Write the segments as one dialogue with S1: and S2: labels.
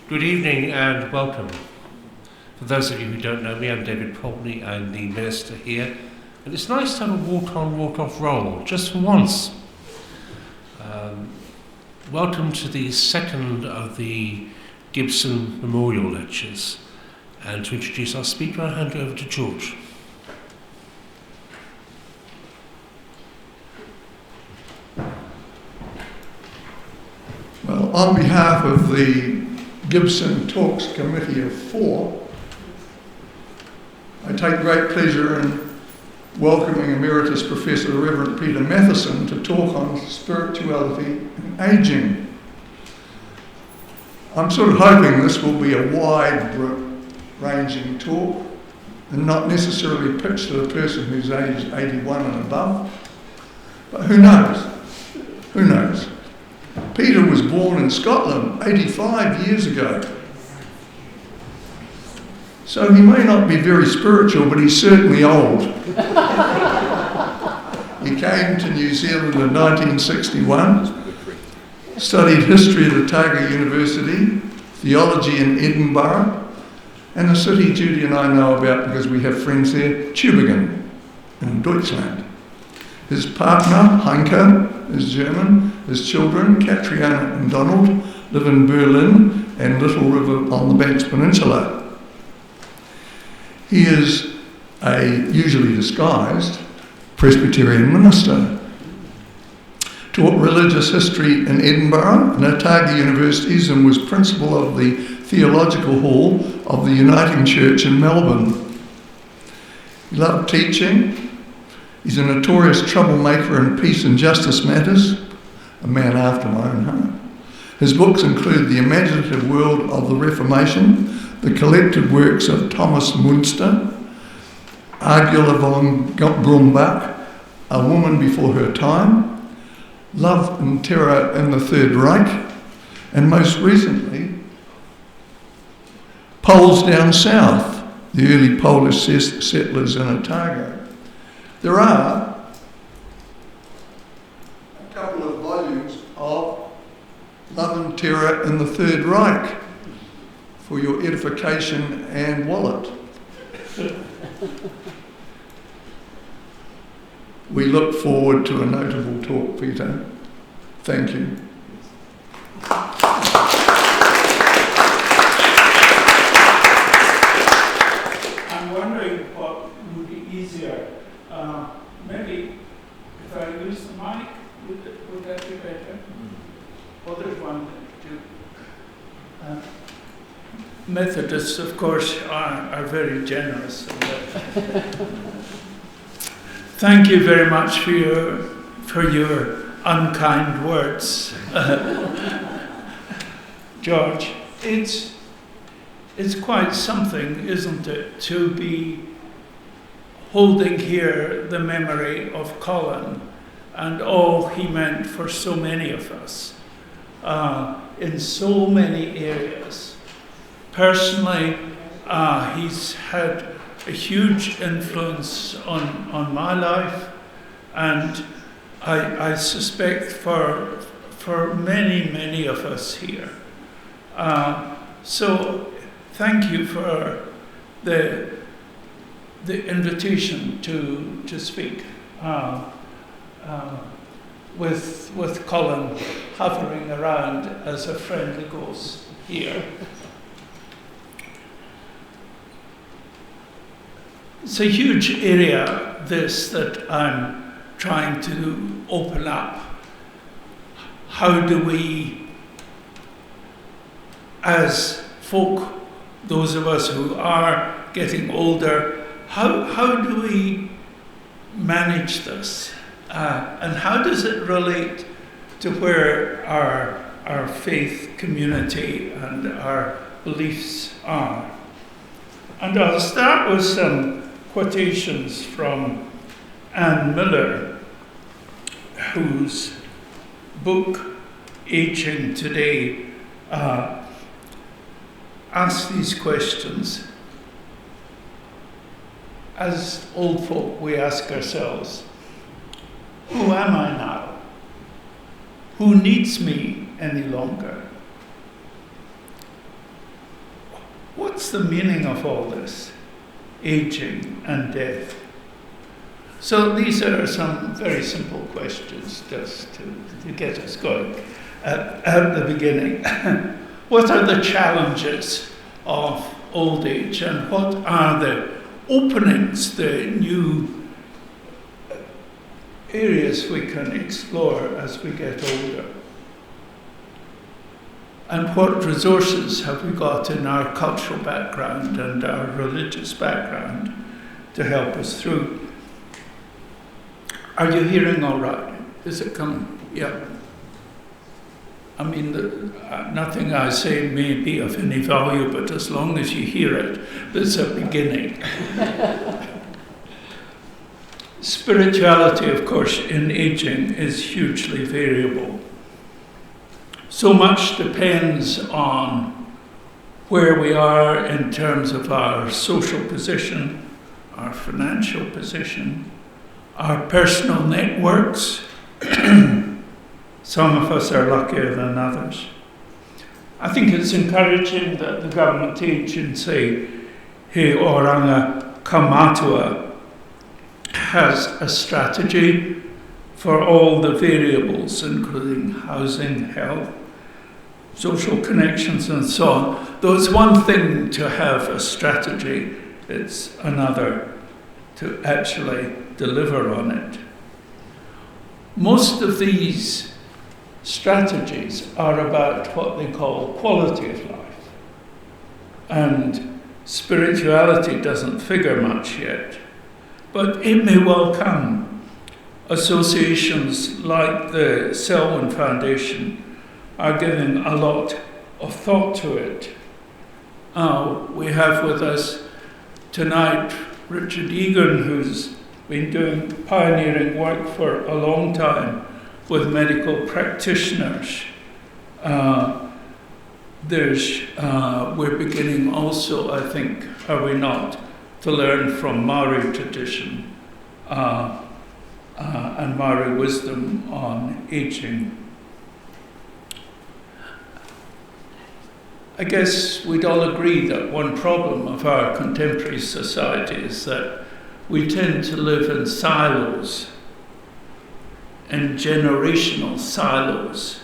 S1: Good evening and welcome. For those of you who don't know me, I'm David Poultney. I'm the minister here, and it's nice to have a walk-on, walk-off role, just for once. Welcome to the second of the Gibson Memorial Lectures, and to introduce our speaker, I'll hand over to George.
S2: Well, on behalf of the Gibson Talks Committee of 4, I take great pleasure in welcoming Emeritus Professor Reverend Peter Matheson to talk on spirituality and ageing. I'm sort of hoping this will be a wide-ranging talk and not necessarily pitched at a person who's aged 81 and above, but who knows? Who knows? Peter was born in Scotland 85 years ago. So he may not be very spiritual, but he's certainly old. He came to New Zealand in 1961, studied history at Otago University, theology in Edinburgh, and a city Judy and I know about because we have friends there, Tübingen in Deutschland. His partner, Heinke, is German. His children, Katriana and Donald, live in Berlin and Little River on the Banks Peninsula. He is a usually disguised Presbyterian minister. Taught religious history in Edinburgh and Otago universities and was principal of the Theological Hall of the Uniting Church in Melbourne. He loved teaching. He's a notorious troublemaker in peace and justice matters, a man after my own heart. His books include The Imaginative World of the Reformation, the collected works of Thomas Münster, Argula von Grumbach, A Woman Before Her Time, Love and Terror in the Third Reich, and most recently, Poles Down South, the early Polish settlers in Otago. There are a couple of volumes of Love and Terror in the Third Reich for your edification and wallet. We look forward to a notable talk, Peter. Thank you.
S3: I'm wondering what would be easier. Maybe if I use the mic, would that be better? Others want to. Methodists, of course, are very generous. Thank you very much for your unkind words, George. It's quite something, isn't it, to be holding here the memory of Colin and all he meant for so many of us in so many areas. Personally, he's had a huge influence on my life, and I suspect for many of us here. So thank you for the invitation to speak with Colin hovering around as a friendly ghost here. It's a huge area, this, that I'm trying to open up. How do we, as folk, those of us who are getting older, how do we manage this? And how does it relate to where our faith community and our beliefs are? And I'll start with some quotations from Anne Miller, whose book, Aging Today, asks these questions. As old folk, we ask ourselves, who am I now? Who needs me any longer? what's the meaning of all this? Aging and death. So these are some very simple questions just to get us going at the beginning. What are the challenges of old age, and what are the openings, the new areas we can explore as we get older? And what resources have we got in our cultural background and our religious background to help us through? Are you hearing all right? Is it coming? Yeah. I mean, nothing I say may be of any value, but as long as you hear it, there's a beginning. Spirituality, of course, in aging is hugely variable. So much depends on where we are in terms of our social position, our financial position, our personal networks. Some of us are luckier than others. I think it's encouraging that the government agency, He Oranga Kamatua, has a strategy for all the variables, including housing, health, social connections, and so on. Though it's one thing to have a strategy, it's another to actually deliver on it. Most of these strategies are about what they call quality of life. And spirituality doesn't figure much yet, but it may well come. Associations like the Selwyn Foundation are giving a lot of thought to it. We have with us tonight Richard Egan, who's been doing pioneering work for a long time with medical practitioners. We're beginning also, I think, are we not, to learn from Maori tradition and Maori wisdom on aging. I guess we'd all agree that one problem of our contemporary society is that we tend to live in silos, in generational silos.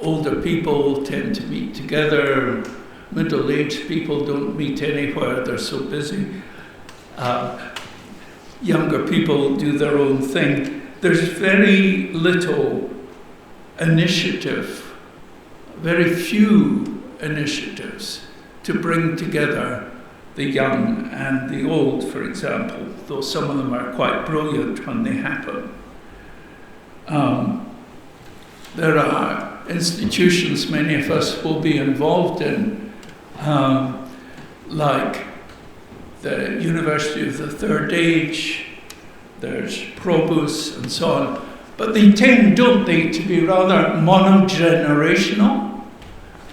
S3: Older people tend to meet together, middle-aged people don't meet anywhere, they're so busy. Younger people do their own thing. There's very little initiative, very few initiatives to bring together the young and the old, for example, though some of them are quite brilliant when they happen. There are institutions many of us will be involved in, like the University of the Third Age, there's Probus and so on, but they tend, don't they, to be rather monogenerational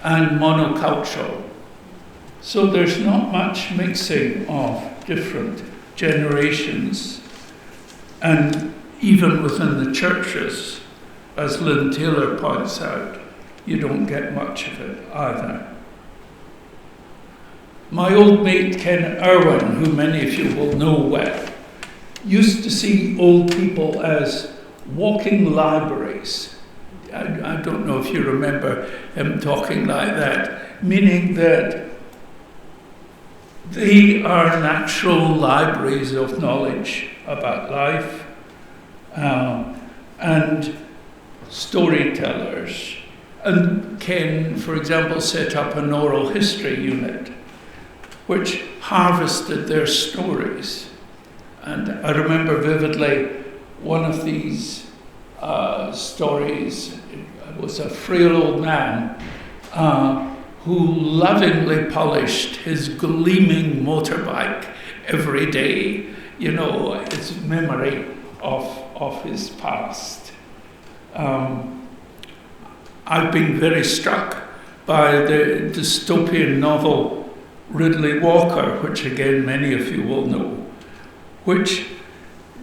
S3: and monocultural. So there's not much mixing of different generations. And even within the churches, as Lynn Taylor points out, you don't get much of it either. My old mate Ken Irwin, who many of you will know well, used to see old people as walking libraries. I don't know if you remember him talking like that, meaning that they are natural libraries of knowledge about life, and storytellers. And Ken, for example, set up an oral history unit which harvested their stories. And I remember vividly one of these stories. It was a frail old man who lovingly polished his gleaming motorbike every day. You know, it's memory of his past. I've been very struck by the dystopian novel Ridley Walker, which again many of you will know, which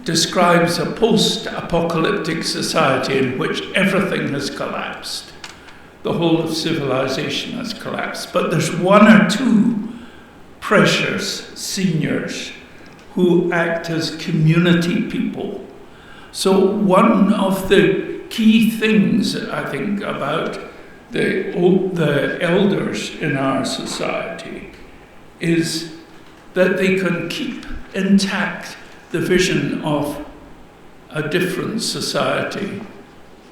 S3: describes a post-apocalyptic society in which everything has collapsed. the whole of civilization has collapsed. But there's one or two precious seniors who act as community people. So one of the key things, I think, about the elders in our society is that they can keep intact the vision of a different society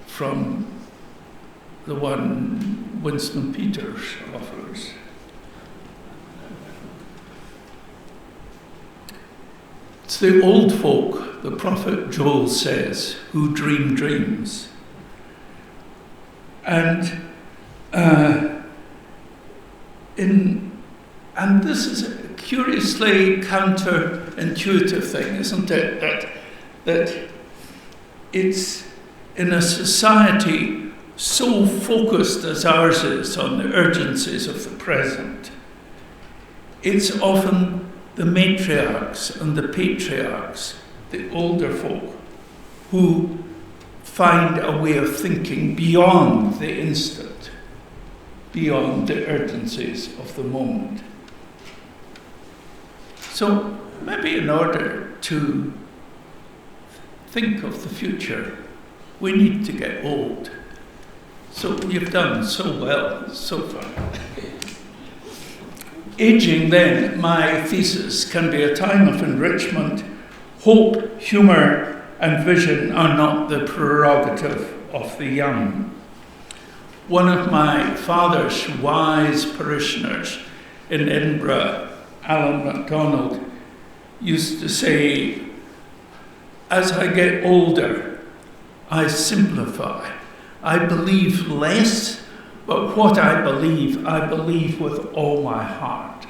S3: from the one Winston Peters offers. It's the old folk, the prophet Joel says, who dream dreams. And this is a curiously counterintuitive thing, isn't it? That it's in a society so focused as ours is on the urgencies of the present, it's often the matriarchs and the patriarchs, the older folk, who find a way of thinking beyond the instant, beyond the urgencies of the moment. So maybe in order to think of the future, we need to get old. So you've done so well so far. Aging, then, my thesis, can be a time of enrichment. Hope, humour, and vision are not the prerogative of the young. One of my father's wise parishioners in Edinburgh, Alan MacDonald, used to say, as I get older, I simplify. I believe less, but what I believe with all my heart.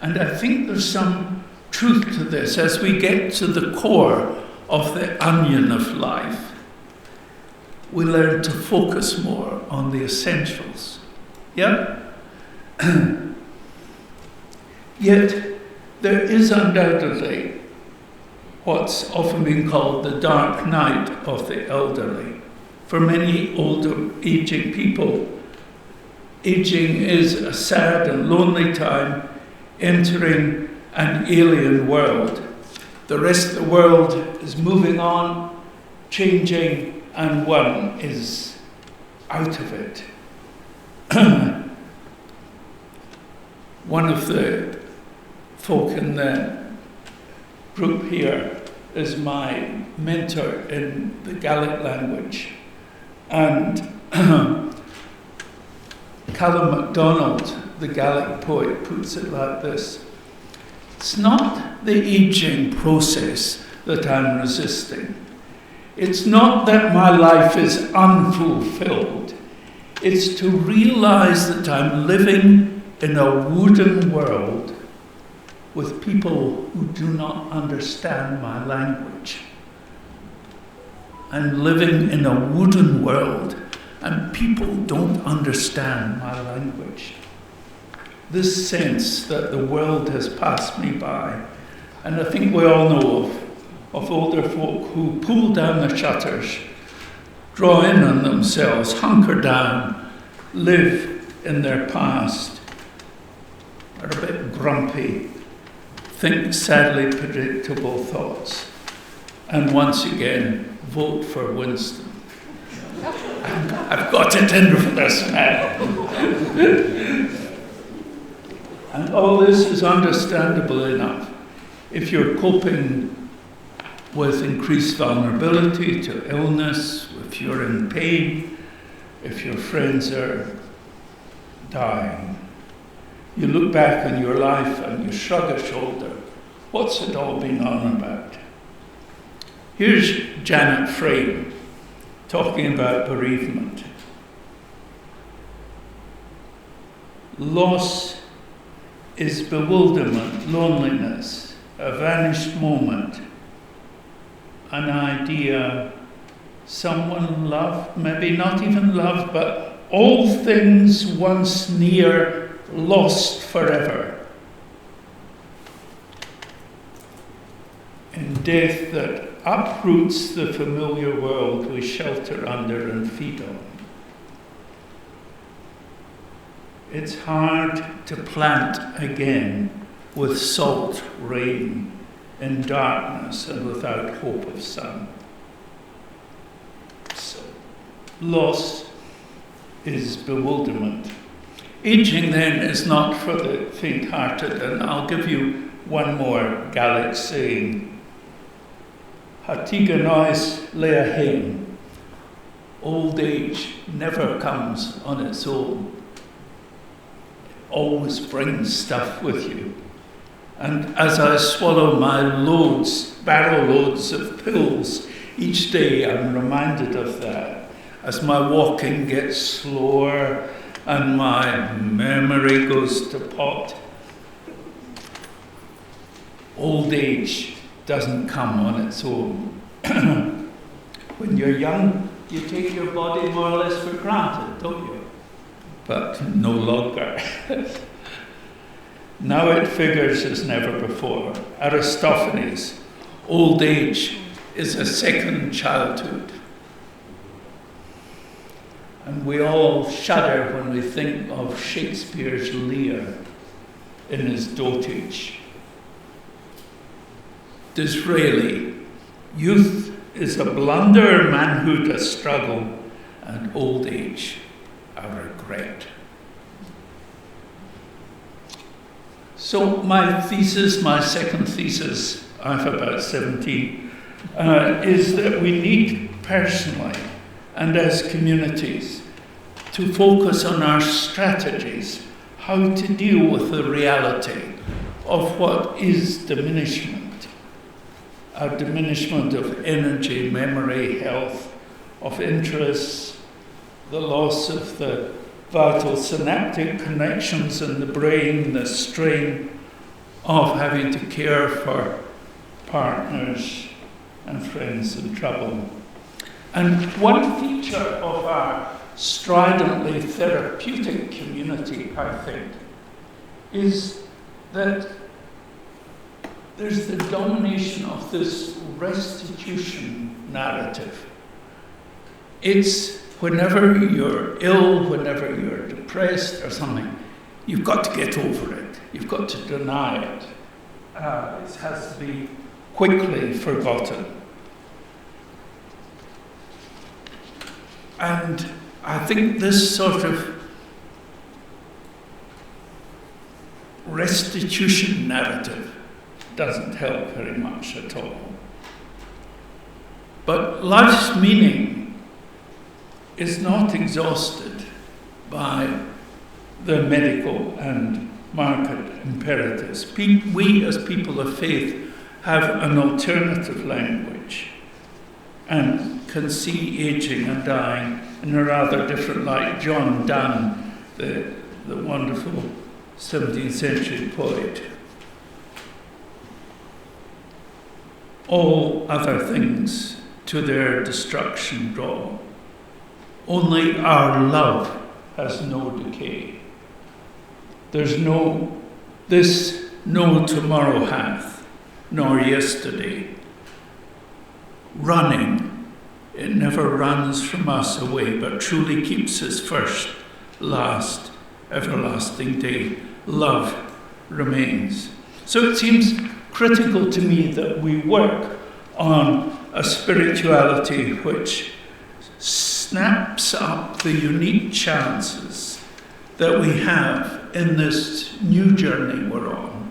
S3: And I think there's some truth to this as we get to the core of the onion of life. We learn to focus more on the essentials. Yeah? Yet, there is undoubtedly what's often been called the dark night of the elderly. For many older, aging people, aging is a sad and lonely time, entering an alien world. The rest of the world is moving on, changing, and one is out of it. One of the folk in the group here is my mentor in the Gaelic language. And Callum MacDonald, the Gaelic poet, puts it like this: it's not the aging process that I'm resisting. It's not that my life is unfulfilled. It's to realize that I'm living in a wooden world with people who do not understand my language. I'm living in a wooden world and people don't understand my language. This sense that the world has passed me by, and I think we all know of older folk who pull down the shutters, draw in on themselves, hunker down, live in their past, are a bit grumpy, think sadly predictable thoughts, and once again vote for Winston. I've got it in for this man. And all this is understandable enough if you're coping with increased vulnerability to illness, if you're in pain, if your friends are dying. You look back on your life and you shrug a shoulder. What's it all been on about? Here's Janet Frame talking about bereavement. Loss is bewilderment, loneliness, a vanished moment, an idea, someone loved, maybe not even loved, but all things once near, lost forever. In death that uproots the familiar world we shelter under and feed on. It's hard to plant again with salt rain, in darkness and without hope of sun. So, loss is bewilderment. Aging then is not for the faint-hearted, and I'll give you one more Gaelic saying. Hartiga nois lea hain. Old age never comes on its own. It always brings stuff with you. And as I swallow my barrow loads of pills each day, I'm reminded of that. As my walking gets slower and my memory goes to pot, old age doesn't come on its own. When you're young, you take your body more or less for granted, don't you? But no longer. Now it figures as never before. Aristophanes, old age is a second childhood. And we all shudder when we think of Shakespeare's Lear in his dotage. Disraeli, youth is a blunder, manhood a struggle, and old age a regret. So my second thesis, I have about 17, is that we need personally and as communities to focus on our strategies, how to deal with the reality of what is diminishment, a diminishment of energy, memory, health, of interests, the loss of the vital synaptic connections in the brain, the strain of having to care for partners and friends in trouble. And one feature of our stridently therapeutic community, I think, is that there's the domination of this restitution narrative. It's whenever you're ill, whenever you're depressed or something, you've got to get over it. You've got to deny it. It has to be quickly forgotten. And I think this sort of restitution narrative doesn't help very much at all. But life's meaning is not exhausted by the medical and market imperatives. We, as people of faith, have an alternative language and can see aging and dying in a rather different light. John Donne, the wonderful 17th century poet. All other things to their destruction draw. Only our love has no decay. There's this no tomorrow hath, nor yesterday. Running, it never runs from us away, but truly keeps his first, last, everlasting day. Love remains. So it seems critical to me that we work on a spirituality which snaps up the unique chances that we have in this new journey we're on.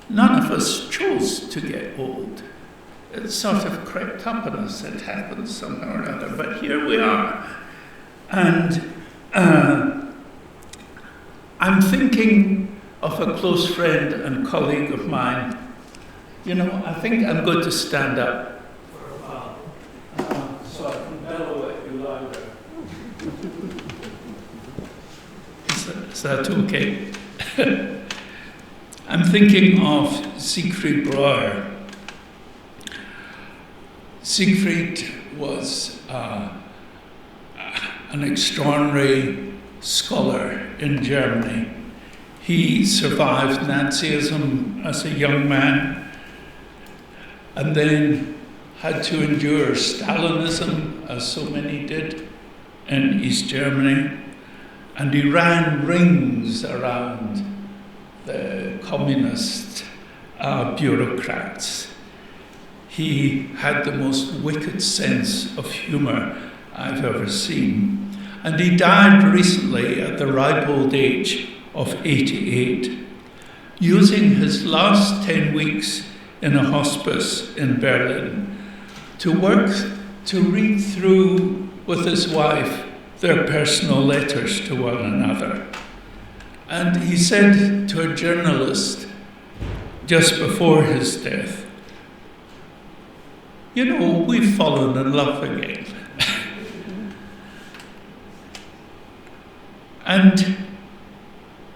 S3: None of us chose to get old. It sort of crept up on us. It happened somehow or other, but here we are. And I'm thinking of a close friend and colleague of mine. You know, I think I'm going to stand up for a while so I can bellow at you louder. Is that okay? I'm thinking of Siegfried Breuer. Siegfried was an extraordinary scholar in Germany. He survived Nazism as a young man and then had to endure Stalinism, as so many did, in East Germany. and he ran rings around the communist bureaucrats. He had the most wicked sense of humour I've ever seen. And he died recently at the ripe old age of 88, using his last 10 weeks in a hospice in Berlin to read through with his wife their personal letters to one another. And he said to a journalist just before his death, "You know, we've fallen in love again." And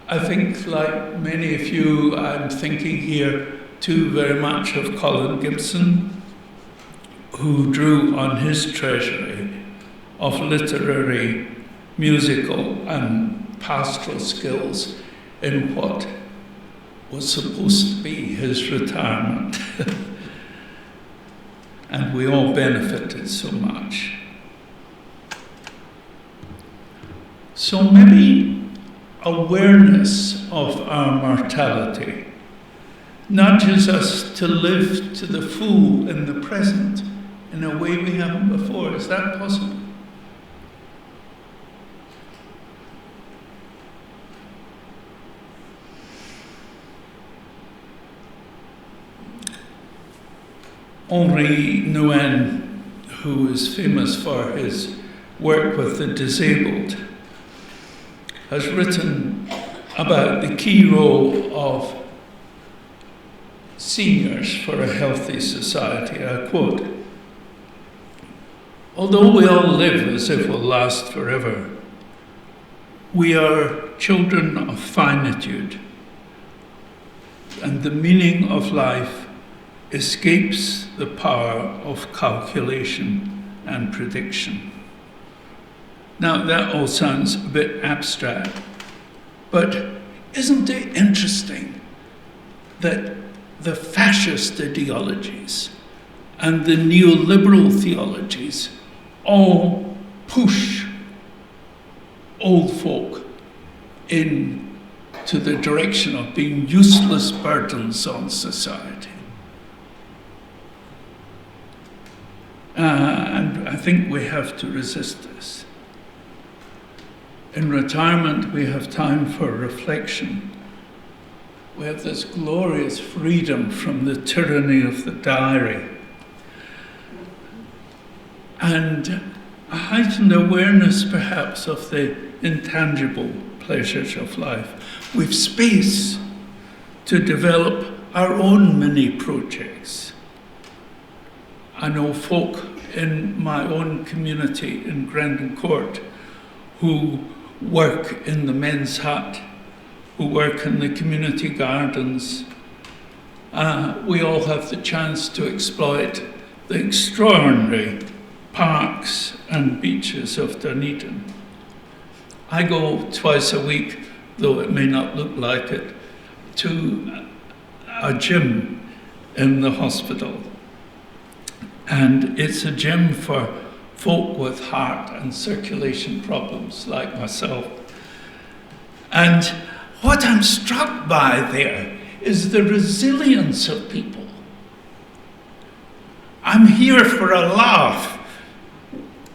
S3: I think, like many of you, I'm thinking here too very much of Colin Gibson, who drew on his treasury of literary, musical, and pastoral skills in what was supposed to be his retirement. And we all benefited so much. So maybe awareness of our mortality nudges us to live to the full in the present in a way we haven't before. Is that possible? Henri Nouwen, who is famous for his work with the disabled, has written about the key role of seniors for a healthy society. I quote, "Although we all live as if we'll last forever, we are children of finitude, and the meaning of life escapes the power of calculation and prediction." Now, that all sounds a bit abstract, but isn't it interesting that the fascist ideologies and the neoliberal theologies all push old folk into the direction of being useless burdens on society? And I think we have to resist this. In retirement, we have time for reflection. We have this glorious freedom from the tyranny of the diary. And a heightened awareness, perhaps, of the intangible pleasures of life. We've space to develop our own mini projects. I know folk in my own community in Grandin Court who work in the men's hut, who work in the community gardens. We all have the chance to exploit the extraordinary parks and beaches of Dunedin. I go twice a week, though it may not look like it, to a gym in the hospital. And it's a gym for folk with heart and circulation problems like myself. And what I'm struck by there is the resilience of people. "I'm here for a laugh,"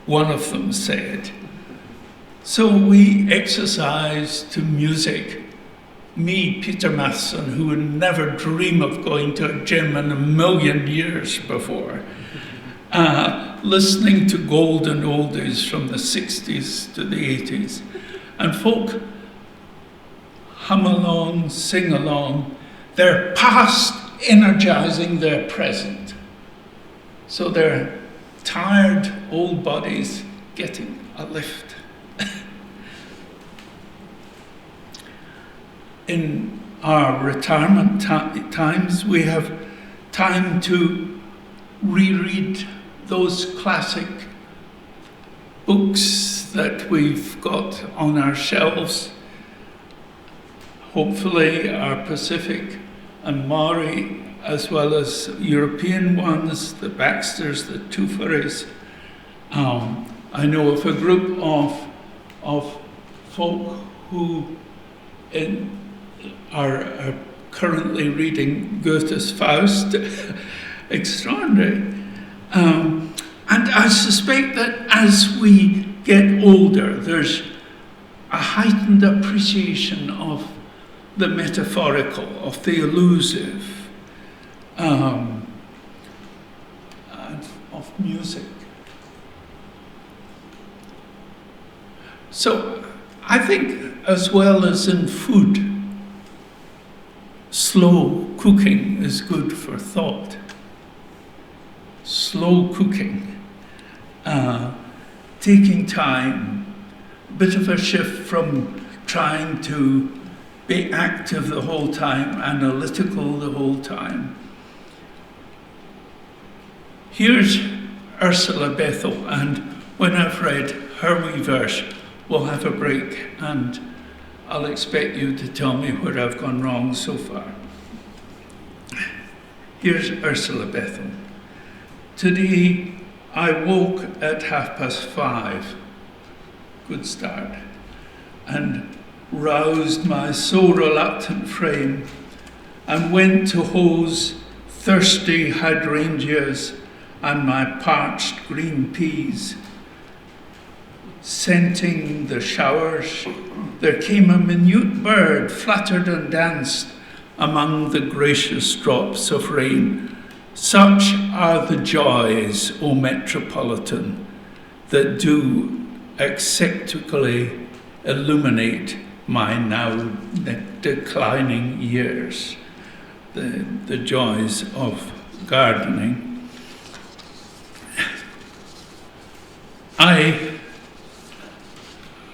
S3: one of them said. So we exercise to music. Me, Peter Matheson, who would never dream of going to a gym in a million years before, listening to golden oldies from the 60s to the 80s. And folk hum along, sing along, their past energizing their present. So their tired old bodies getting a lift. In our retirement times, we have time to reread those classic books that we've got on our shelves. Hopefully our Pacific and Maori, as well as European ones, the Baxters, the Tufaris. I know of a group of folk who are currently reading Goethe's Faust. Extraordinary. And I suspect that as we get older, there's a heightened appreciation of the metaphorical, of the elusive, and of music. So I think, as well as in food, slow cooking is good for thought. Slow cooking, taking time, a bit of a shift from trying to be active the whole time, analytical the whole time. Here's Ursula Bethel, and when I've read her wee verse, we'll have a break, and I'll expect you to tell me where I've gone wrong so far. Here's Ursula Bethel. Today I woke at 5:30, good start, and roused my so reluctant frame and went to hose thirsty hydrangeas and my parched green peas. Scenting the showers, there came a minute bird, fluttered and danced among the gracious drops of rain. Such are the joys, O Metropolitan, that do eccentrically illuminate my now declining years. The joys of gardening.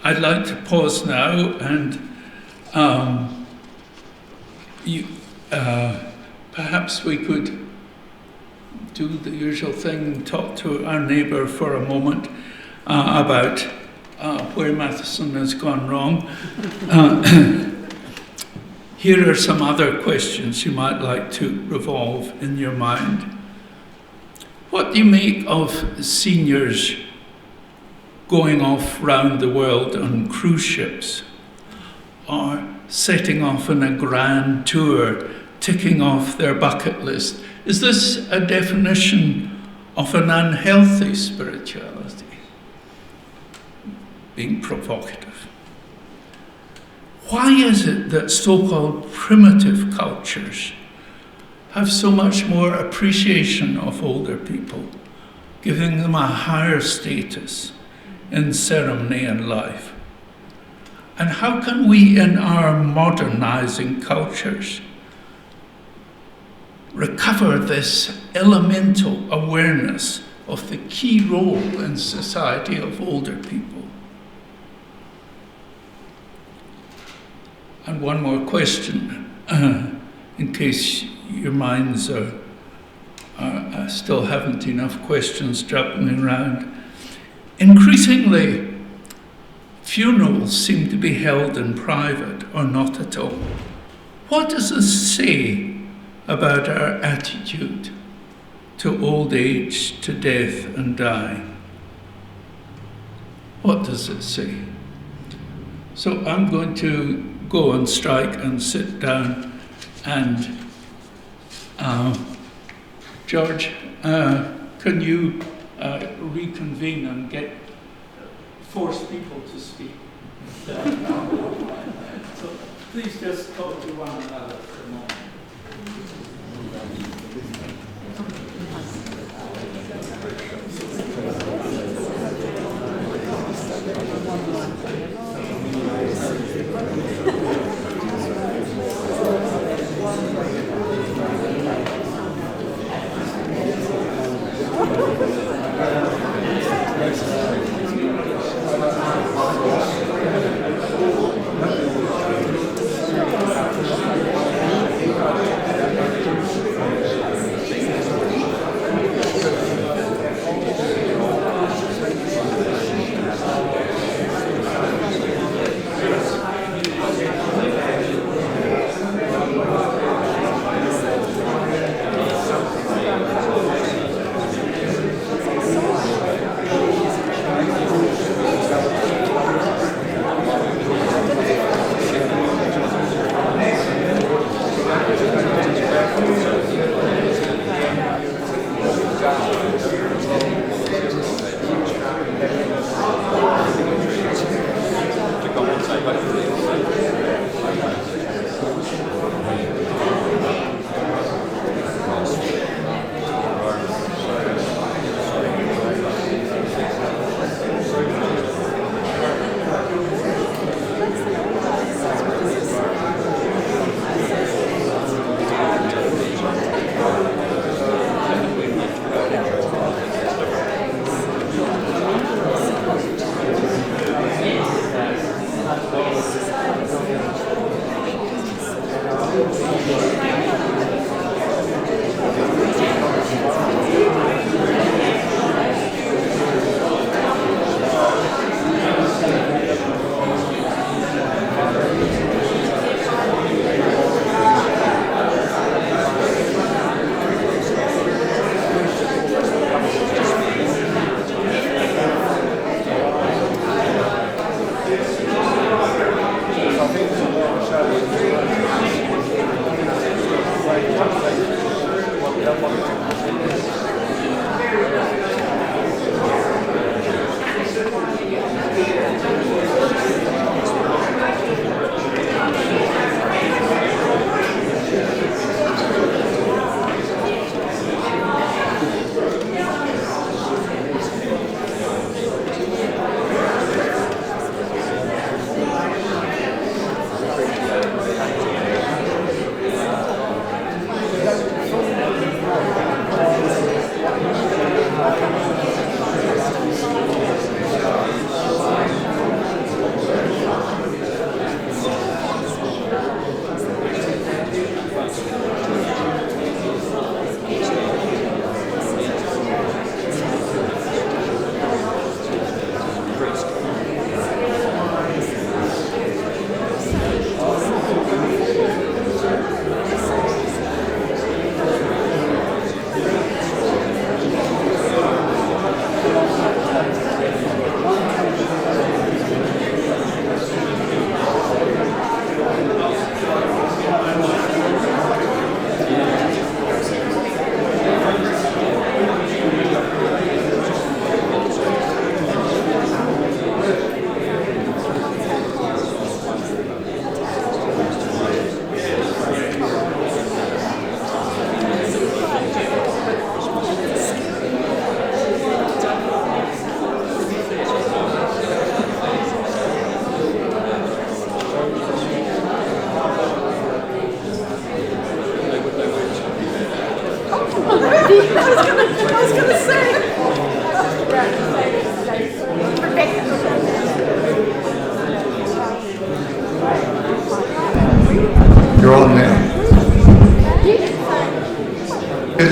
S3: I'd like to pause now and perhaps we could do the usual thing, talk to our neighbour for a moment about where Matheson has gone wrong. Here are some other questions you might like to revolve in your mind. What do you make of seniors going off round the world on cruise ships, or setting off on a grand tour, ticking off their bucket list? Is this a definition of an unhealthy spirituality? Being provocative. Why is it that so-called primitive cultures have so much more appreciation of older people, giving them a higher status in ceremony and life? And how can we, in our modernizing cultures, recover this elemental awareness of the key role in society of older people? And one more question, in case your minds still haven't enough questions jumping around. Increasingly, funerals seem to be held in private or not at all. What does this say about our attitude to old age, to death and dying? What does it say? So I'm going to go on strike and sit down, and George, can you reconvene and force people to speak? So please just talk to one another for a moment.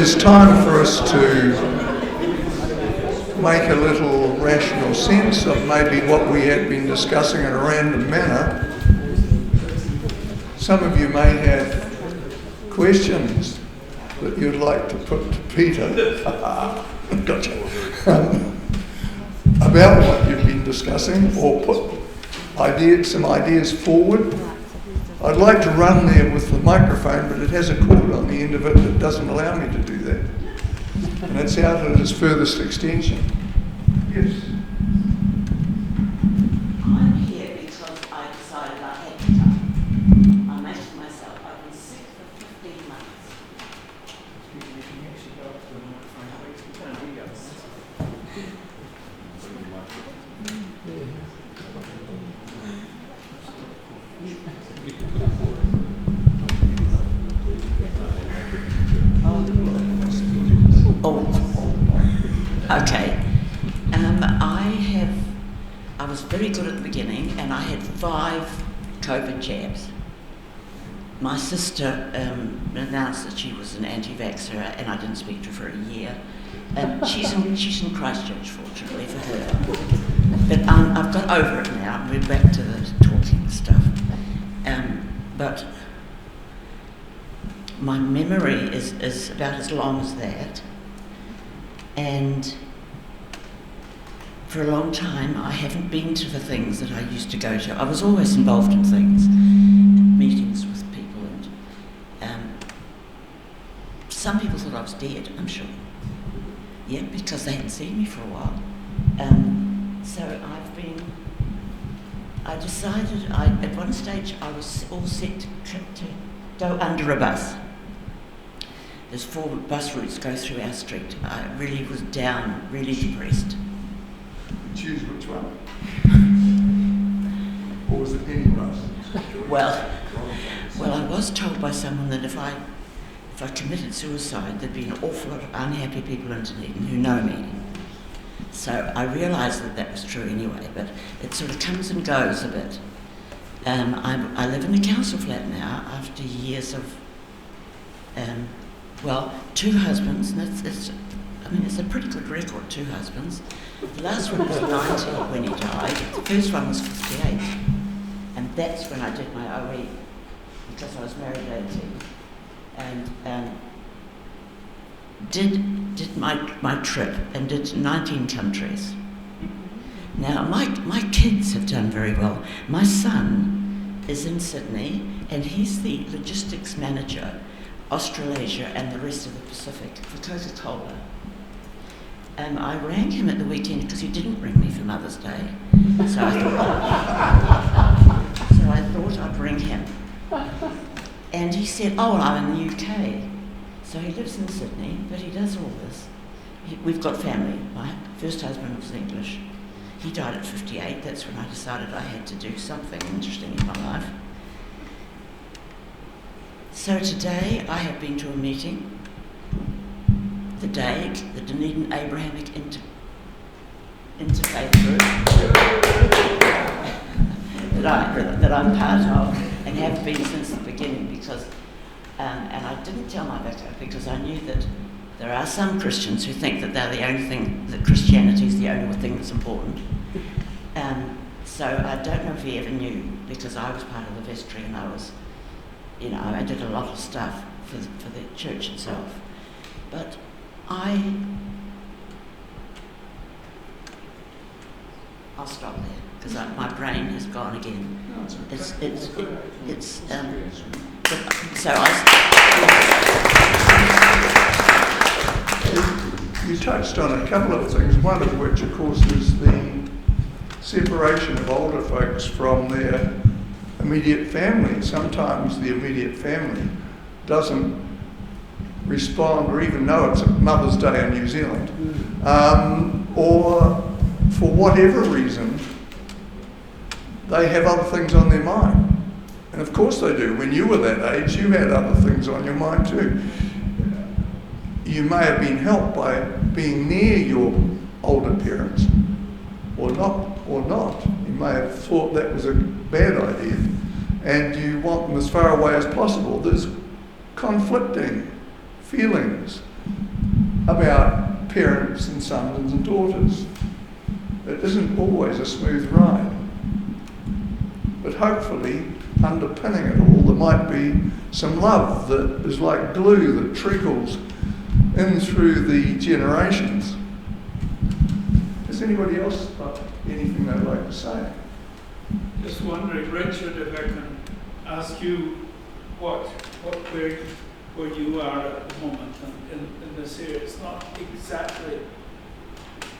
S2: is time for us to make a little rational sense of maybe what we had been discussing in a random manner. Some of you may have questions that you'd like to put to Peter. Gotcha. About what you've been discussing, or put some ideas forward. I'd like to run there with the microphone, but it has a cord on the end of it that doesn't allow me to do that. And it's out at its furthest extension. Yes.
S4: I'm here because I decided I had to come. I made it myself. I've been sick for 15 months. Okay. I was very good at the beginning, and I had 5 COVID jabs. My sister announced that she was an anti-vaxxer, and I didn't speak to her for a year. She's in Christchurch, fortunately for her. But I've got over it now. We're back to the talking stuff. But my memory is about as long as that. And for a long time, I haven't been to the things that I used to go to. I was always involved in things, meetings with people, and some people thought I was dead, I'm sure. Yeah, because they hadn't seen me for a while. So I decided, at one stage I was all set to go under a bus. There's 4 bus routes go through our street. I really was down, really depressed.
S2: Choose which one? Or was it any bus?
S4: Well, I was told by someone that if I committed suicide, there'd be an awful lot of unhappy people in Dunedin who know me. So I realised that was true anyway, but it sort of comes and goes a bit. I live in a council flat now after years of, 2 husbands, and it's a pretty good record, 2 husbands. The last one was 90 when he died. The first one was 58. And that's when I did my OE, because I was married at 18. And did my trip and did 19 countries. Now, my kids have done very well. My son is in Sydney, and he's the logistics manager, Australasia and the rest of the Pacific for Coca-Cola. I rang him at the weekend because he didn't ring me for Mother's Day. So I thought I'd ring him. And he said, oh, well, I'm in the UK. So he lives in Sydney, but he does all this. We've got family. My first husband was English. He died at 58. That's when I decided I had to do something interesting in my life. So today I have been to a meeting, the DAIG, the Dunedin Abrahamic Interfaith Group, that I'm part of and have been since the beginning, because, and I didn't tell my vicar because I knew that there are some Christians who think that they're the only thing, that Christianity is the only thing that's important. So I don't know if he ever knew, because I was part of the vestry and I was, I did a lot of stuff for the church itself. But I'll stop there because my brain has gone again.
S2: No, it's okay. You touched on a couple of things, one of which, of course, is the separation of older folks from their immediate family. Sometimes the immediate family doesn't respond or even know it's Mother's Day in New Zealand, or for whatever reason they have other things on their mind. And of course they do. When you were that age, you had other things on your mind too. You may have been helped by being near your older parents, or not. You may have thought that was a bad idea, and you want them as far away as possible. There's conflicting feelings about parents and sons and daughters. It isn't always a smooth ride. But hopefully, underpinning it all, there might be some love that is like glue that trickles in through the generations. Has anybody else got anything they'd like to say?
S3: Just wondering, Richard, if I can ask you where you are at the moment in this area. It's not exactly,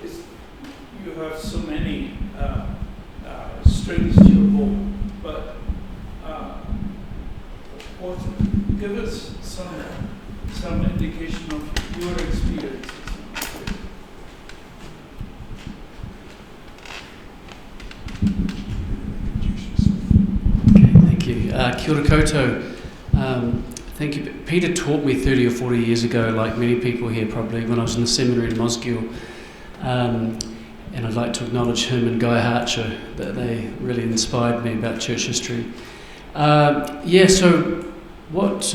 S3: you have so many strings to your bow, but give us some indication of your experiences.
S5: Okay, thank you. Kia ora koutou. Thank you. Peter taught me 30 or 40 years ago, like many people here probably, when I was in the seminary in Mosgiel. And I'd like to acknowledge him and Guy Harcher, that they really inspired me about church history. So what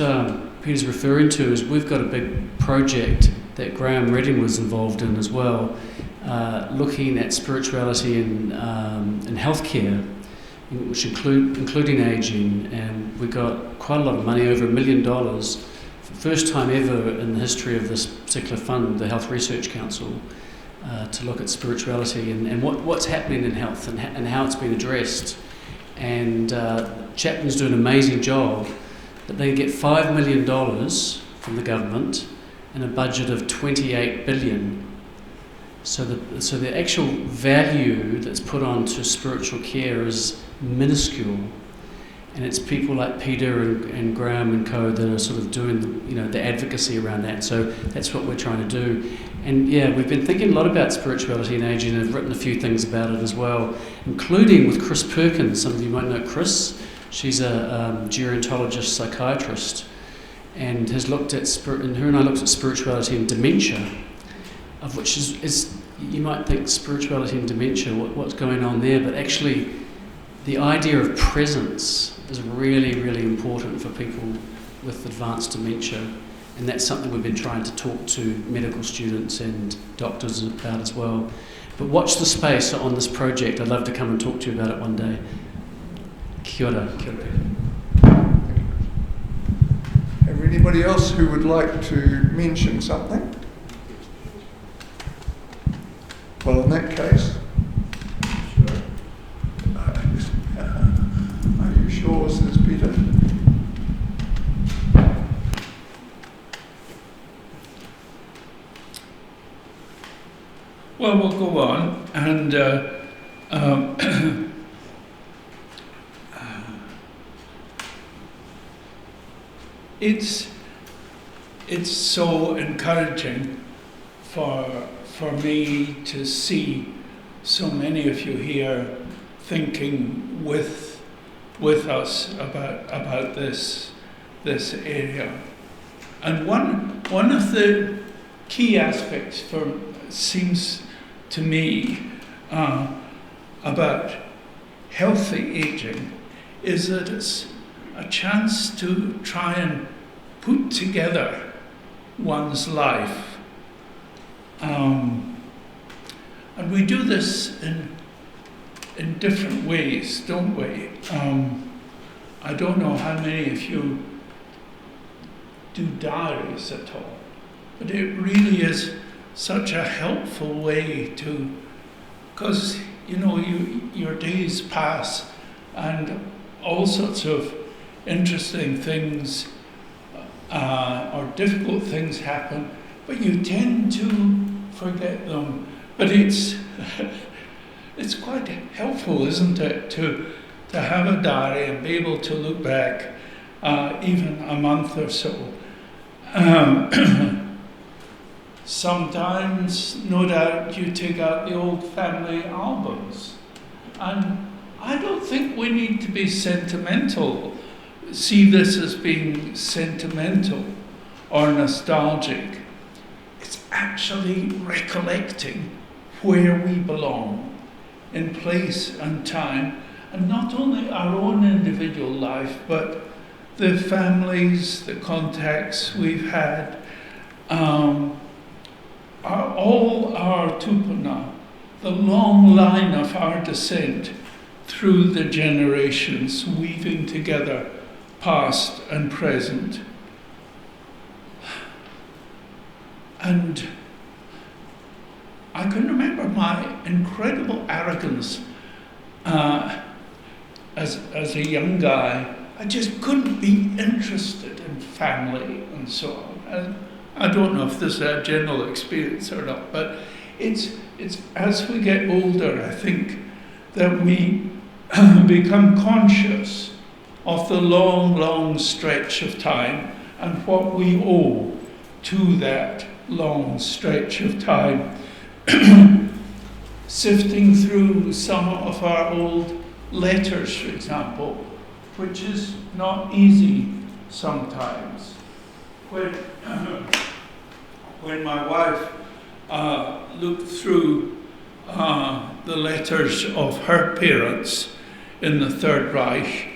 S5: Peter's referring to is we've got a big project that Graham Redding was involved in as well, looking at spirituality in healthcare, which including ageing, and we got quite a lot of money, over $1 million, for the first time ever in the history of this particular fund, the Health Research Council, to look at spirituality and what's happening in health and how it's been addressed. And Chapman's doing an amazing job, but they get $5 million from the government and a budget of $28 billion. So the actual value that's put onto spiritual care is minuscule, and it's people like Peter and Graham and co that are sort of doing the advocacy around that. So that's what we're trying to do. And yeah, we've been thinking a lot about spirituality and ageing, and I've written a few things about it as well, including with Chris Perkins. Some of you might know Chris. She's a gerontologist psychiatrist, and has looked at and her and I looked at spirituality and dementia, of which is you might think spirituality and dementia, what's going on there, but actually the idea of presence is really, really important for people with advanced dementia, and that's something we've been trying to talk to medical students and doctors about as well. But watch the space on this project. I'd love to come and talk to you about it one day. Kia ora. Kia ora.
S2: Have anybody else who would like to mention something? Well, in that case, sure. Are you sure, says Peter?
S3: Well, we'll go on, and it's so encouraging for me to see so many of you here thinking with us about this area. And one of the key aspects seems to me about healthy aging is that it's a chance to try and put together one's life. And we do this in different ways, don't we? I don't know how many of you do diaries at all, but it really is such a helpful way to, because your days pass and all sorts of interesting things or difficult things happen, but you tend to forget them. But it's quite helpful, isn't it, to have a diary and be able to look back even a month or so. Sometimes, no doubt, you take out the old family albums. And I don't think we need to be sentimental, see this as being sentimental or nostalgic. It's actually recollecting where we belong in place and time, and not only our own individual life, but the families, the contacts we've had, all our tupuna, the long line of our descent through the generations, weaving together past and present. And I can remember my incredible arrogance as a young guy. I just couldn't be interested in family and so on. And I don't know if this is a general experience or not, but it's as we get older, I think, that we become conscious of the long, long stretch of time and what we owe to that long stretch of time. Sifting through some of our old letters, for example, which is not easy sometimes. When my wife looked through the letters of her parents in the Third Reich,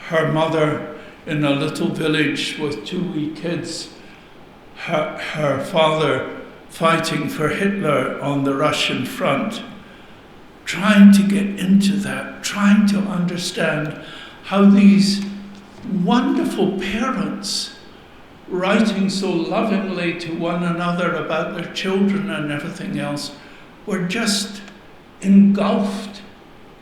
S3: her mother in a little village with 2 wee kids, her father fighting for Hitler on the Russian front, trying to get into that, trying to understand how these wonderful parents, writing so lovingly to one another about their children and everything else, were just engulfed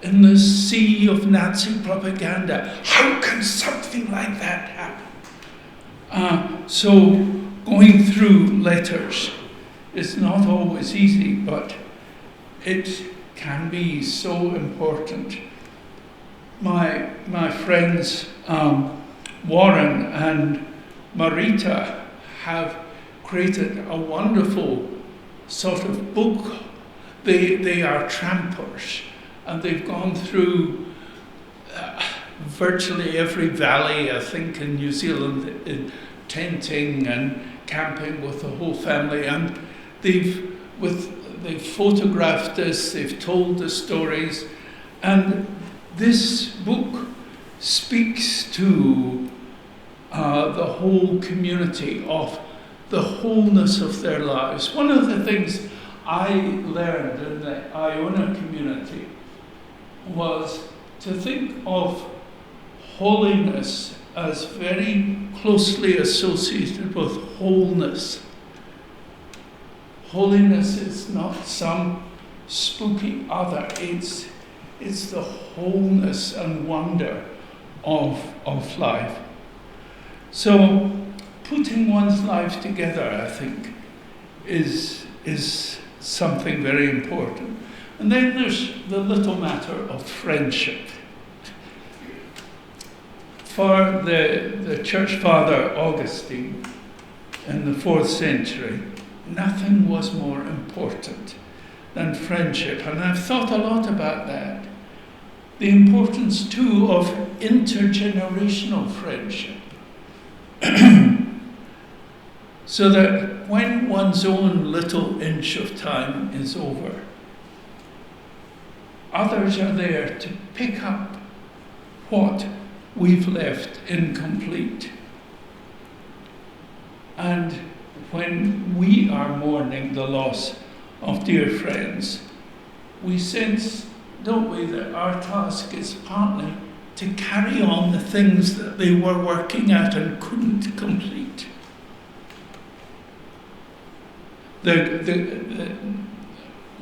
S3: in the sea of Nazi propaganda. How can something like that happen? So going through letters is not always easy, but it can be so important. My friends Warren and Marita have created a wonderful sort of book. They are trampers, and they've gone through virtually every valley, I think, in New Zealand, in tenting and camping with the whole family, and they've photographed this, they've told the stories, and this book speaks to the whole community of the wholeness of their lives. One of the things I learned in the Iona community was to think of holiness as very closely associated with wholeness. Holiness is not some spooky other, it's the wholeness and wonder of life. So putting one's life together, I think, is something very important. And then there's the little matter of friendship. For the church father Augustine in the 4th century, nothing was more important than friendship. And I've thought a lot about that. The importance, too, of intergenerational friendship. So that when one's own little inch of time is over, others are there to pick up what we've left incomplete. And when we are mourning the loss of dear friends, we sense, don't we, that our task is partly to carry on the things that they were working at and couldn't complete.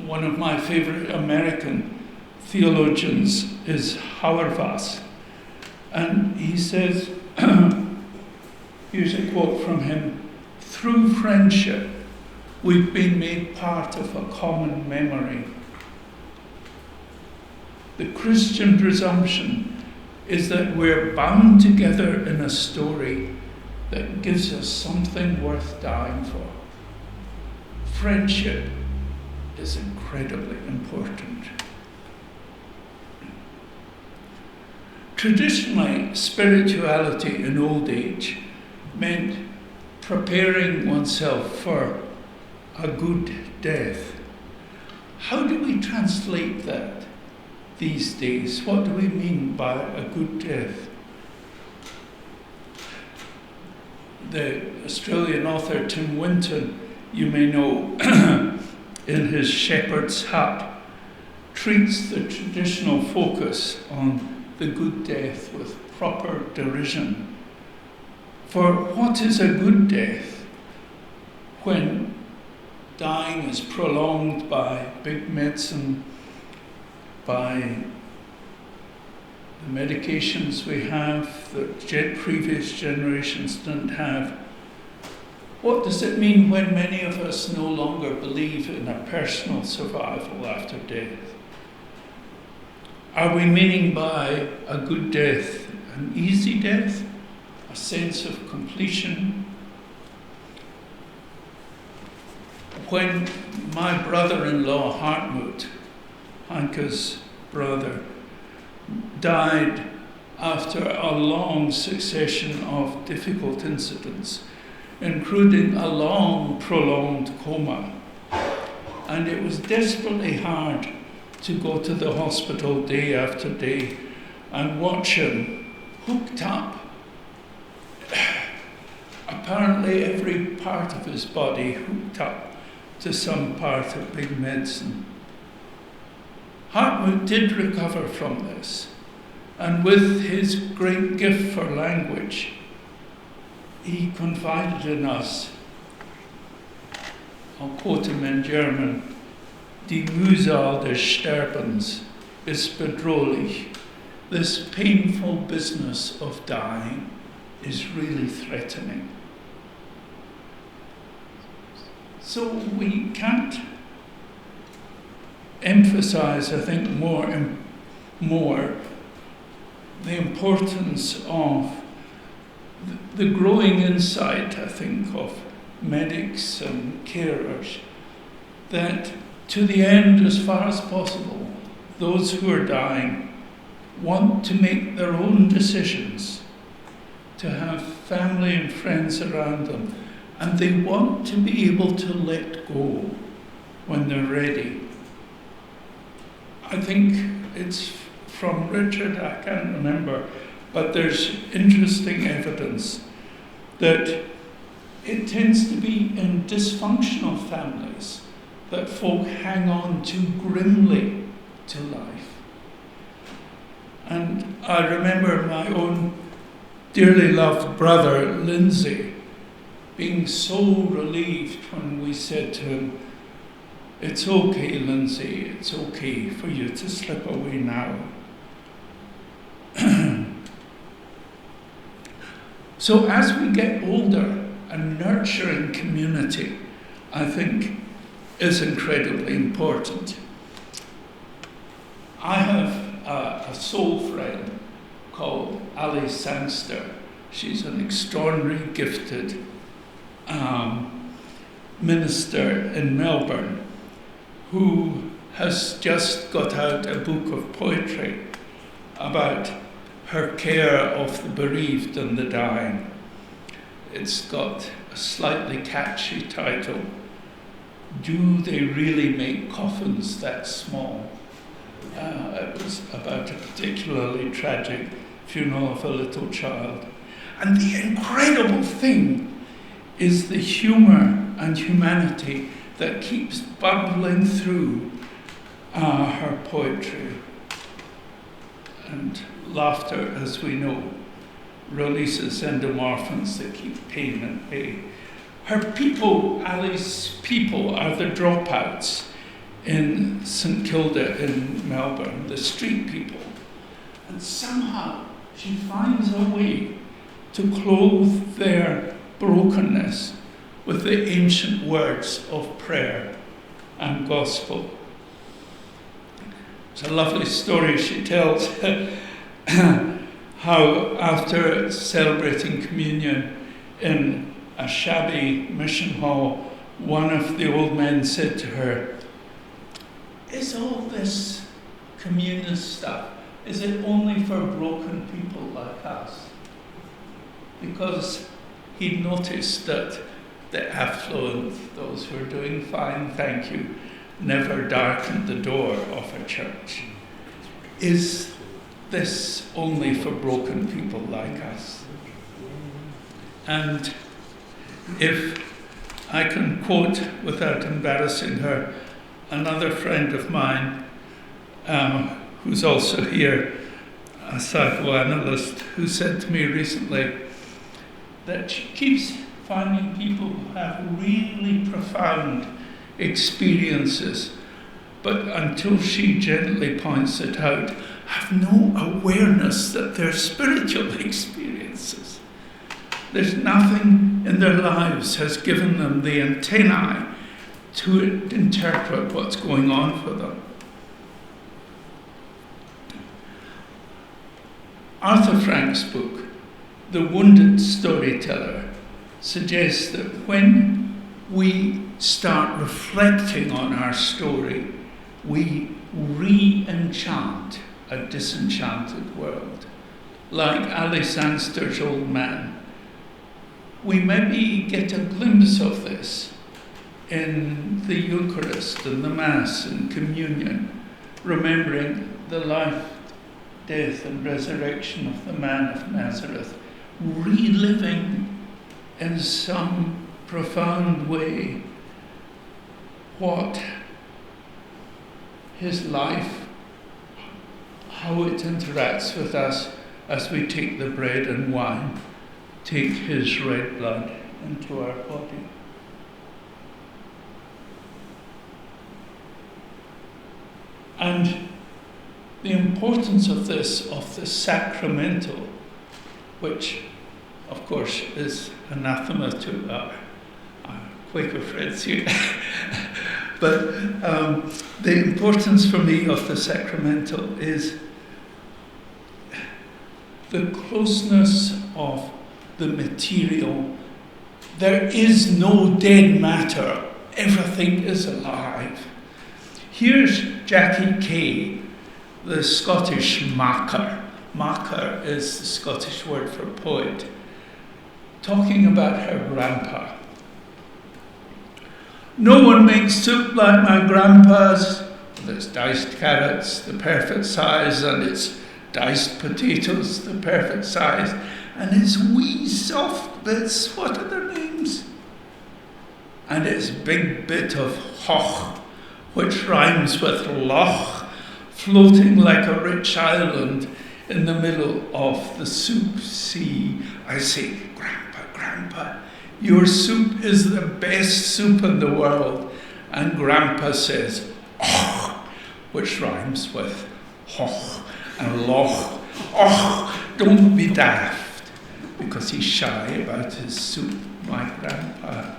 S3: One of my favorite American theologians is Hauerwas, and he says, here's a quote from him: "Through friendship, we've been made part of a common memory. The Christian presumption is that we're bound together in a story that gives us something worth dying for. Friendship is incredibly important." Traditionally, spirituality in old age meant preparing oneself for a good death. How do we translate that these days? What do we mean by a good death? the Australian author Tim Winton, you may know, in his Shepherd's Hut, treats the traditional focus on the good death with proper derision. For what is a good death when dying is prolonged by big medicine, by the medications we have that previous generations didn't have? What does it mean when many of us no longer believe in a personal survival after death? Are we meaning by a good death an easy death, a sense of completion? When my brother-in-law Hartmut, Hanke's brother, died after a long succession of difficult incidents, including a long, prolonged coma. And it was desperately hard to go to the hospital day after day and watch him hooked up. Apparently every part of his body hooked up to some part of big medicine. Hartmut did recover from this, and with his great gift for language, he confided in us. I'll quote him in German: Die Mühsal des Sterbens ist bedrohlich. This painful business of dying is really threatening. So we can't emphasize, I think, more the importance of the growing insight, I think, of medics and carers, that to the end, as far as possible, those who are dying want to make their own decisions, to have family and friends around them, and they want to be able to let go when they're ready. I think it's from Richard, I can't remember, but there's interesting evidence that it tends to be in dysfunctional families that folk hang on too grimly to life. And I remember my own dearly loved brother, Lindsay, being so relieved when we said to him, "It's okay, Lindsay, it's okay for you to slip away now." So as we get older, a nurturing community, I think, is incredibly important. I have a soul friend called Ali Sangster. She's an extraordinarily gifted minister in Melbourne who has just got out a book of poetry about her care of the bereaved and the dying. It's got a slightly catchy title, "Do They Really Make Coffins That Small?" It was about a particularly tragic funeral of a little child. And the incredible thing is the humour and humanity that keeps bubbling through her poetry. And laughter, as we know, releases endorphins that keep pain at bay. Her people, Ali's people, are the dropouts in St Kilda in Melbourne, the street people. And somehow she finds a way to clothe their brokenness with the ancient words of prayer and gospel. It's a lovely story she tells how after celebrating communion in a shabby mission hall, one of the old men said to her, "Is all this communion stuff, is it only for broken people like us?" Because he'd noticed that the affluent, those who are doing fine, thank you, never darkened the door of a church. Is this only for broken people like us? And if I can quote, without embarrassing her, another friend of mine who's also here, a psychoanalyst, who said to me recently that she keeps finding people who have really profound experiences, but until she gently points it out, have no awareness that they're spiritual experiences. There's nothing in their lives has given them the antennae to interpret what's going on for them. Arthur Frank's book, The Wounded Storyteller, suggests that when we start reflecting on our story, we re-enchant a disenchanted world. Like Ali Sandster's Old Man, we maybe get a glimpse of this in the Eucharist and the Mass and Communion, remembering the life, death and resurrection of the man of Nazareth, reliving in some profound way what his life, how it interacts with us as we take the bread and wine, take his red blood into our body. And the importance of this, of the sacramental, which of course is anathema to our Quaker friends here, but the importance for me of the sacramental is the closeness of the material. There is no dead matter. Everything is alive. Here's Jackie Kay, the Scottish maker. Maker is the Scottish word for poet, talking about her grandpa. No one makes soup like my grandpa's, with its diced carrots, the perfect size, and its diced potatoes, the perfect size, and its wee soft bits, what are their names? And its big bit of hoch, which rhymes with loch, floating like a rich island in the middle of the soup sea. I say, Grandpa, your soup is the best soup in the world. And Grandpa says, och, which rhymes with hoch and loch. Och, don't be daft, because he's shy about his soup, my grandpa.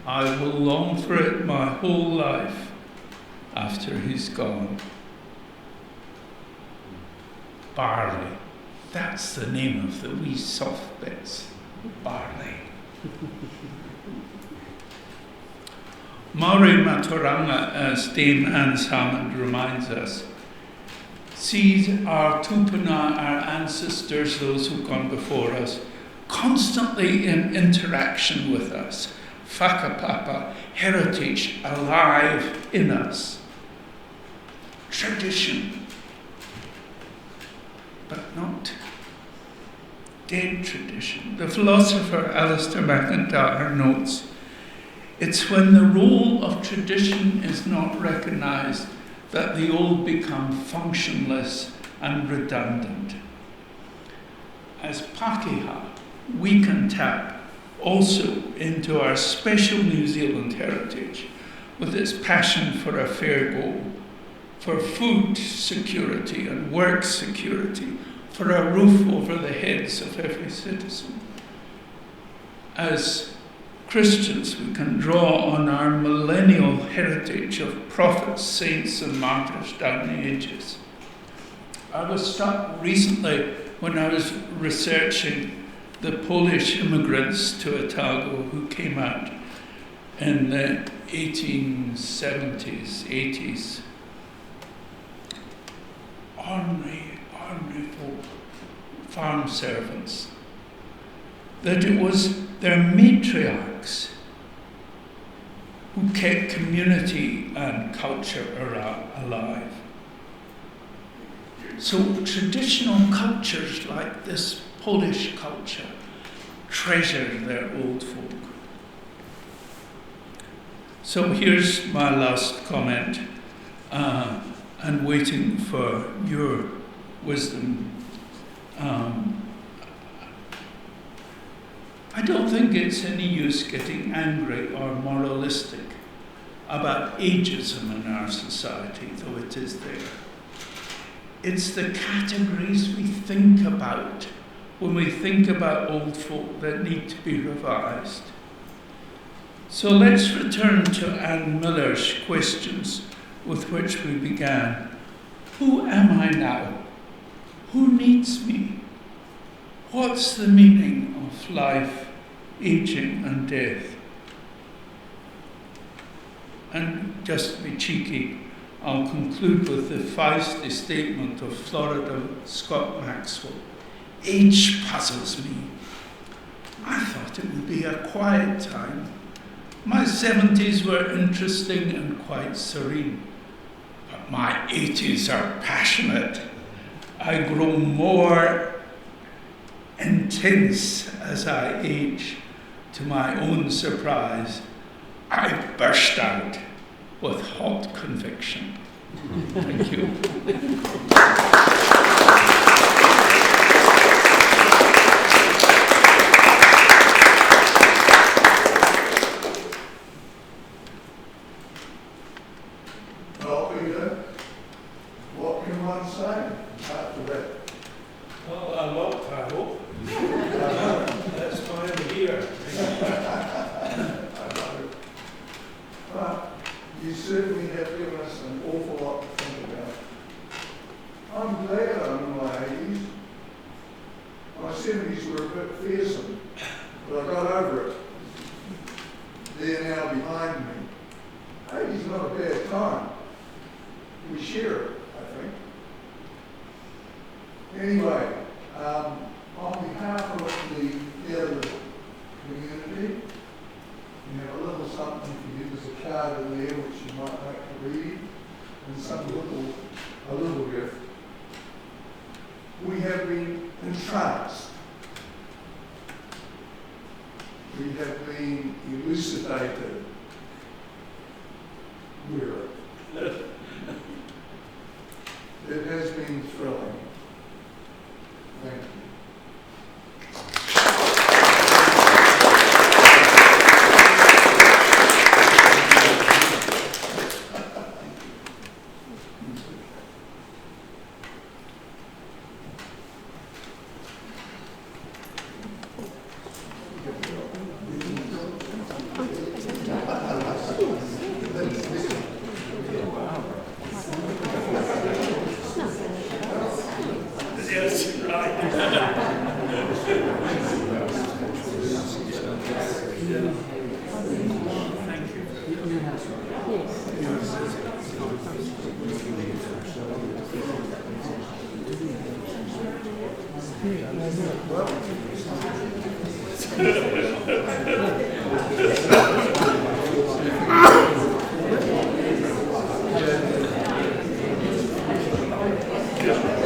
S3: I will long for it my whole life after he's gone. Barley, that's the name of the wee soft bits. Barley. Maori Maturanga, as Dame Anne Salmond reminds us, sees our tupuna, our ancestors, those who've gone before us, constantly in interaction with us. Whakapapa, heritage alive in us. Tradition, but not dead tradition. The philosopher Alistair MacIntyre notes, it's when the role of tradition is not recognised that the old become functionless and redundant. As Pākehā, we can tap also into our special New Zealand heritage with its passion for a fair go, for food security and work security, for a roof over the heads of every citizen. As Christians, we can draw on our millennial heritage of prophets, saints and martyrs down the ages. I was struck recently when I was researching the Polish immigrants to Otago who came out in the 1870s, 80s. Ordinary folk, farm servants. That it was their matriarchs who kept community and culture alive. So traditional cultures like this Polish culture treasure their old folk. So here's my last comment, and waiting for your wisdom. I don't think it's any use getting angry or moralistic about ageism in our society, though it is there. It's the categories we think about when we think about old folk that need to be revised. So let's return to Anne Miller's questions with which we began. Who am I now? Who needs me? What's the meaning of life, aging and death? And just to be cheeky, I'll conclude with the feisty statement of Florida Scott Maxwell. Age puzzles me. I thought it would be a quiet time. My 70s were interesting and quite serene, but my 80s are passionate. I grow more intense as I age. To my own surprise, I burst out with hot conviction. Thank you.
S2: Well, Peter, what can one say after that?
S3: Well, a lot, I hope. That's why I'm here.
S2: But you certainly have given us an awful lot to think about. I'm glad I'm in my 80s. My 70s were a bit fearsome, but I got over it. They're now behind me. 80's not a bad time. We share it, I think. Anyway, on behalf of the other community, we have a little something for you. There's a card in there which you might like to read, and a little gift. We have been entranced. We have been elucidated. We're it has been thrilling. Thank you.
S3: Yeah.